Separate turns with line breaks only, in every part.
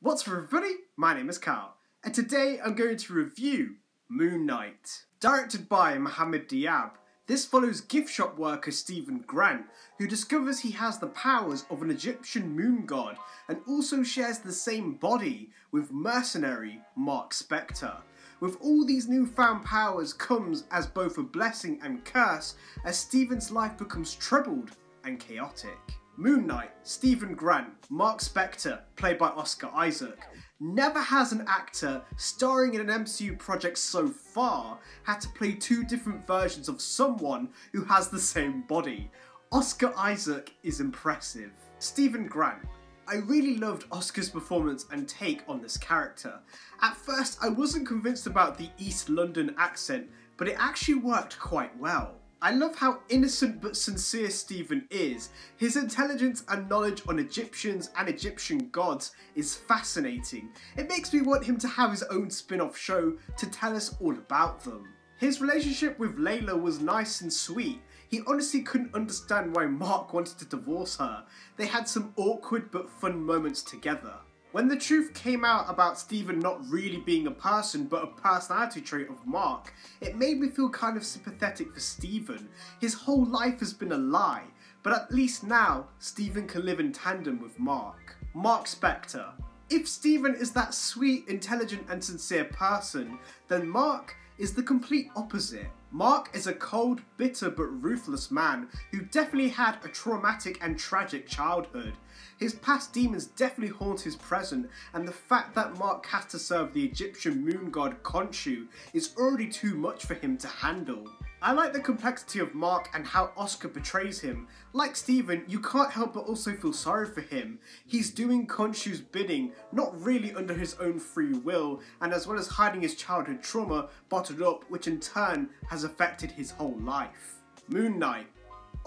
What's up everybody? My name is Carl, and today I'm going to review Moon Knight. Directed by Mohamed Diab, this follows gift shop worker Stephen Grant, who discovers he has the powers of an Egyptian moon god and also shares the same body with mercenary Mark Spector. With all these newfound powers comes as both a blessing and curse as Stephen's life becomes troubled and chaotic. Moon Knight, Stephen Grant, Mark Spector, played by Oscar Isaac, never has an actor starring in an MCU project so far had to play two different versions of someone who has the same body. Oscar Isaac is impressive. Stephen Grant. I really loved Oscar's performance and take on this character. At first I wasn't convinced about the East London accent, but it actually worked quite well. I love how innocent but sincere Stephen is. His intelligence and knowledge on Egyptians and Egyptian gods is fascinating. It makes me want him to have his own spin-off show to tell us all about them. His relationship with Layla was nice and sweet. He honestly couldn't understand why Mark wanted to divorce her. They had some awkward but fun moments together. When the truth came out about Stephen not really being a person but a personality trait of Mark, it made me feel kind of sympathetic for Stephen. His whole life has been a lie, but at least now Stephen can live in tandem with Mark. Mark Spector. If Stephen is that sweet, intelligent and sincere person, then Mark is the complete opposite. Mark is a cold, bitter but ruthless man who definitely had a traumatic and tragic childhood. His past demons definitely haunt his present, and the fact that Mark has to serve the Egyptian moon god Khonshu is already too much for him to handle. I like the complexity of Mark and how Oscar portrays him. Like Stephen, you can't help but also feel sorry for him. He's doing Khonshu's bidding, not really under his own free will, and as well as hiding his childhood trauma bottled up, which in turn has affected his whole life. Moon Knight.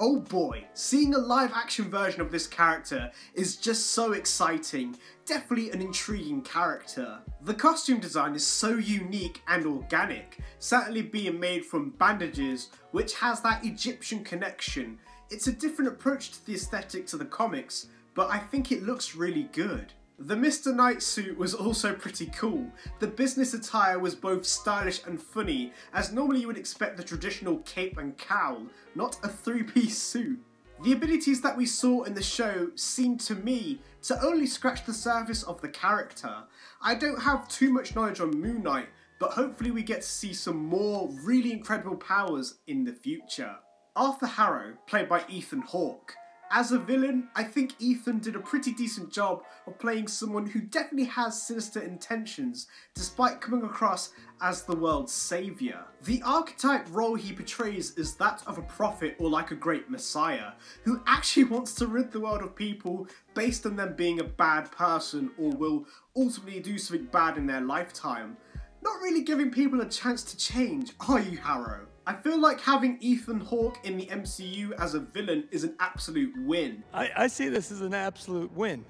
Oh boy, seeing a live action version of this character is just so exciting. Definitely an intriguing character. The costume design is so unique and organic, certainly being made from bandages, which has that Egyptian connection. It's a different approach to the aesthetic to the comics, but I think it looks really good. The Mr. Knight suit was also pretty cool. The business attire was both stylish and funny, as normally you would expect the traditional cape and cowl, not a three-piece suit. The abilities that we saw in the show seemed to me to only scratch the surface of the character. I don't have too much knowledge on Moon Knight, but hopefully we get to see some more really incredible powers in the future. Arthur Harrow, played by Ethan Hawke. As a villain, I think Ethan did a pretty decent job of playing someone who definitely has sinister intentions, despite coming across as the world's saviour. The archetype role he portrays is that of a prophet or like a great messiah, who actually wants to rid the world of people based on them being a bad person or will ultimately do something bad in their lifetime. Not really giving people a chance to change, are you, Harrow? I feel like having Ethan Hawke in the MCU as a villain is an absolute win.
I see this as an absolute win.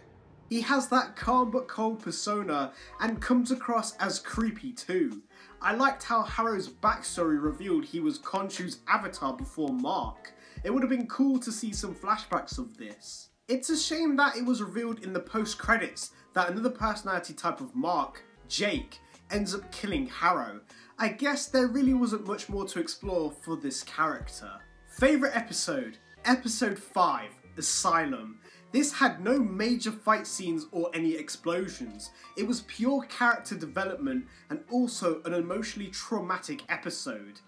He has that calm but cold persona and comes across as creepy too. I liked how Harrow's backstory revealed he was Khonshu's avatar before Mark. It would have been cool to see some flashbacks of this. It's a shame that it was revealed in the post-credits that another personality type of Mark, Jake, ends up killing Harrow. I guess there really wasn't much more to explore for this character. Favourite episode? Episode 5, Asylum. This had no major fight scenes or any explosions. It was pure character development and also an emotionally traumatic episode.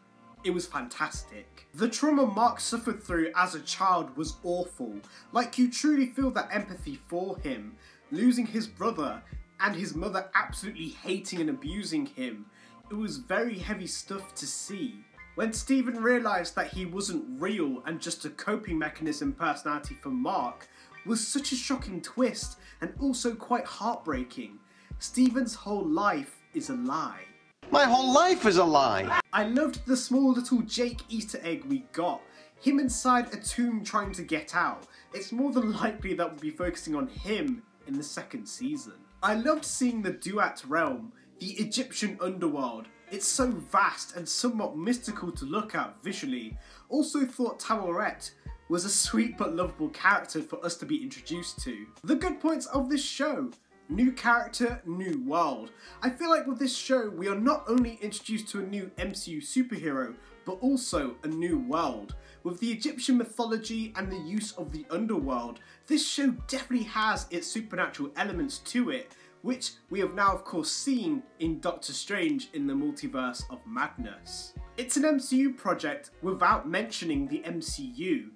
It was fantastic. The trauma Mark suffered through as a child was awful. Like, you truly feel that empathy for him. Losing his brother and his mother absolutely hating and abusing him. It was very heavy stuff to see. When Stephen realised that he wasn't real and just a coping mechanism personality for Mark was such a shocking twist and also quite heartbreaking. Stephen's whole life is a lie.
My whole life is a lie!
I loved the small little Jake Easter egg we got. Him inside a tomb trying to get out. It's more than likely that we'll be focusing on him in the second season. I loved seeing the Duat realm, the Egyptian underworld. It's so vast and somewhat mystical to look at visually. Also thought Taweret was a sweet but lovable character for us to be introduced to. The good points of this show: New character, new world. I feel like with this show, we are not only introduced to a new MCU superhero, but also a new world. With the Egyptian mythology and the use of the underworld, this show definitely has its supernatural elements to it, which we have now of course seen in Doctor Strange in the Multiverse of Madness. It's an MCU project without mentioning the MCU.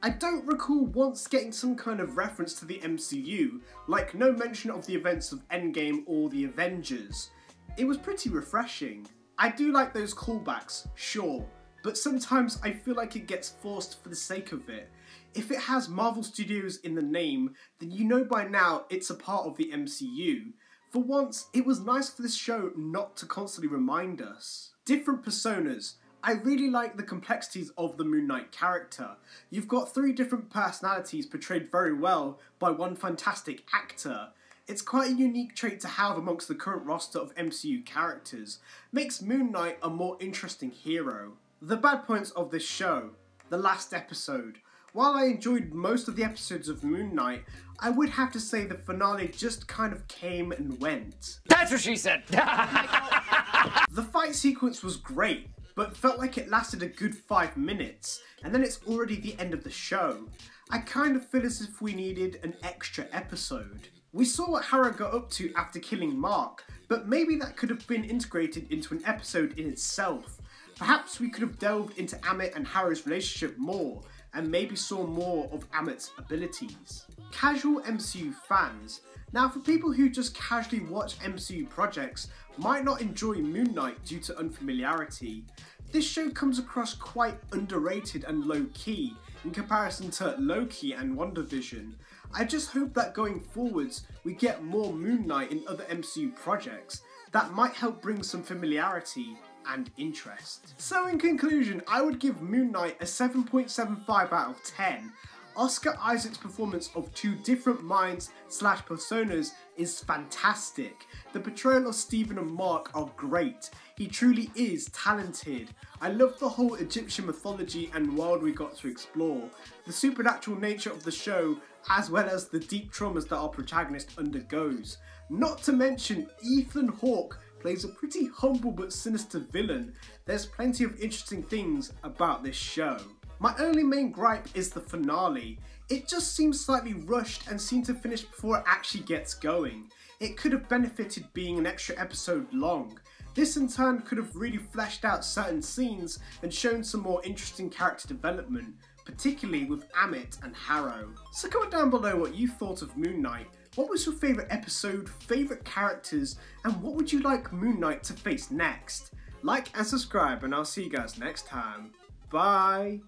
I don't recall once getting some kind of reference to the MCU, like no mention of the events of Endgame or the Avengers. It was pretty refreshing. I do like those callbacks, sure, but sometimes I feel like it gets forced for the sake of it. If it has Marvel Studios in the name, then you know by now it's a part of the MCU. For once, it was nice for this show not to constantly remind us. Different personas. I really like the complexities of the Moon Knight character. You've got 3 different personalities portrayed very well by one fantastic actor. It's quite a unique trait to have amongst the current roster of MCU characters. Makes Moon Knight a more interesting hero. The bad points of this show. The last episode. While I enjoyed most of the episodes of Moon Knight, I would have to say the finale just kind of came and went.
That's what she said!
The fight sequence was great, but felt like it lasted a good 5 minutes, and then it's already the end of the show. I kind of feel as if we needed an extra episode. We saw what Harrow got up to after killing Mark, but maybe that could have been integrated into an episode in itself. Perhaps we could have delved into Amit and Harrow's relationship more, and maybe saw more of Amit's abilities. Casual MCU fans. Now for people who just casually watch MCU projects, might not enjoy Moon Knight due to unfamiliarity. This show comes across quite underrated and low-key in comparison to Loki and WandaVision. I just hope that going forwards we get more Moon Knight in other MCU projects that might help bring some familiarity and interest. So in conclusion, I would give Moon Knight a 7.75 out of 10. Oscar Isaac's performance of 2 different minds / personas is fantastic. The portrayal of Stephen and Mark are great. He truly is talented. I love the whole Egyptian mythology and world we got to explore, the supernatural nature of the show, as well as the deep traumas that our protagonist undergoes. Not to mention Ethan Hawke plays a pretty humble but sinister villain. There's plenty of interesting things about this show. My only main gripe is the finale. It just seems slightly rushed and seemed to finish before it actually gets going. It could have benefited being an extra episode long. This in turn could have really fleshed out certain scenes and shown some more interesting character development, particularly with Amit and Harrow. So comment down below what you thought of Moon Knight. What was your favourite episode, favourite characters, and what would you like Moon Knight to face next? Like and subscribe, and I'll see you guys next time. Bye!